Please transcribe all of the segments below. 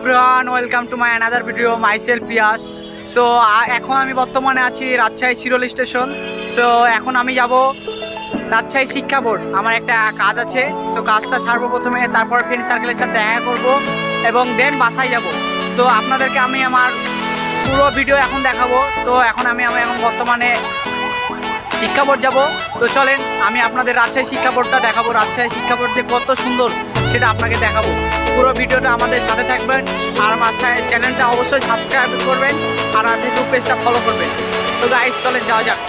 Everyone, welcome to my another video, myself Piyas. So এখন আমি বর্তমানে আছি রাজশাহী শিরোল স্টেশন। সো এখন আমি যাব রাজশাহী শিক্ষা বোর্ড। আমার একটা কাজ আছে, সো কাজটা সারবো প্রথমে, তারপর ফ্রেন্ড সার্কেলের সাথে দেখা করব এবং দেন বাসায় যাব। সো আপনাদেরকে আমি আমার পুরো ভিডিও এখন দেখাবো। তো এখন আমি এখন বর্তমানে শিক্ষা বোর্ড যাব। তো চলেন আমি আপনাদের রাজশাহী শিক্ষা বোর্ডটা দেখাবো। রাজশাহী শিক্ষা বোর্ড যে কত সুন্দর সেটা আপনাকে দেখাবো। পুরো ভিডিওটা আমাদের সাথে থাকবেন, আর আমার চ্যানেলটা অবশ্যই সাবস্ক্রাইব করবেন আর আমার ফেসবুক পেজটা ফলো করবেন। তো গাইস চলেন যাওয়া যাক।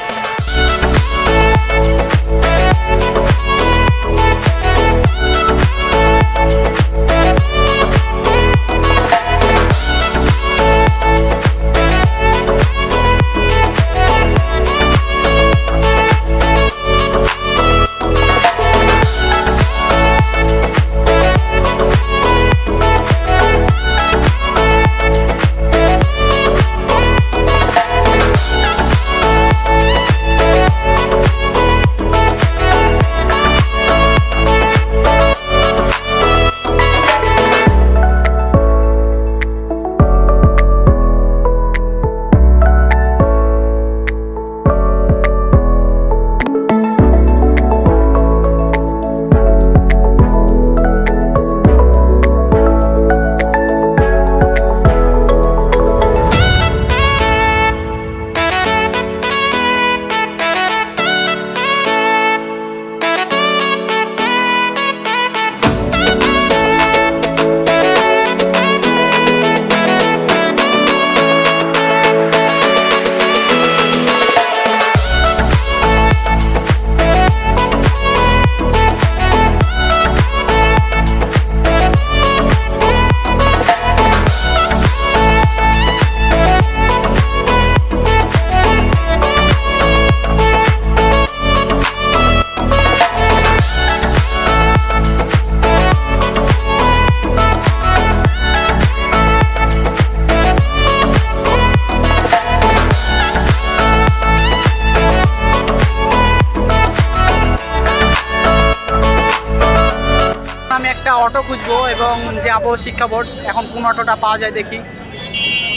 আমি একটা অটো খুঁজবো এবং যাবো শিক্ষা বোর্ড। এখন কোন অটোটা পাওয়া যায় দেখি,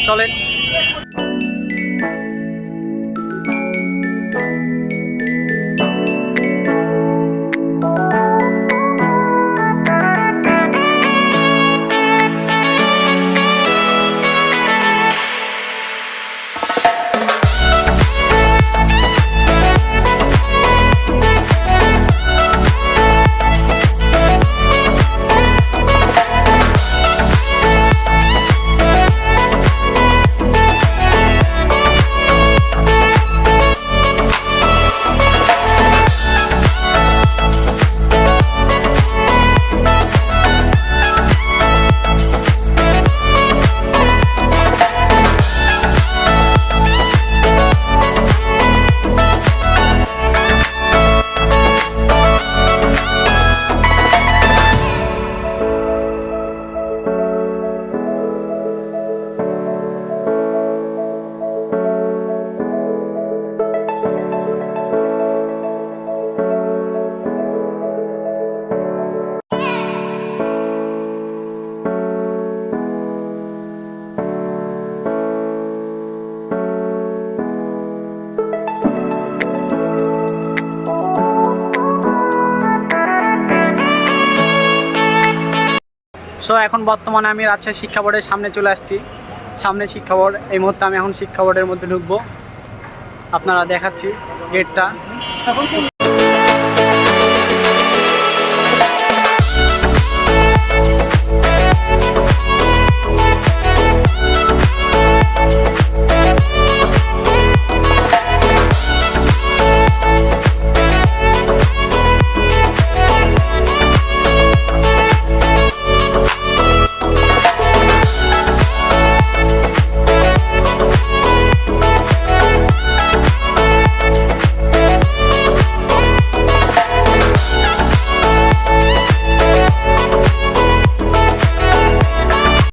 চলেন। সো এখন বর্তমানে আমি রাজশাহী শিক্ষা বোর্ডের সামনে চলে আসছি। সামনে শিক্ষা বোর্ড, এই মুহূর্তে আমি এখন শিক্ষা বোর্ডের মধ্যে ঢুকবো। আপনারা দেখাচ্ছি গেটটা।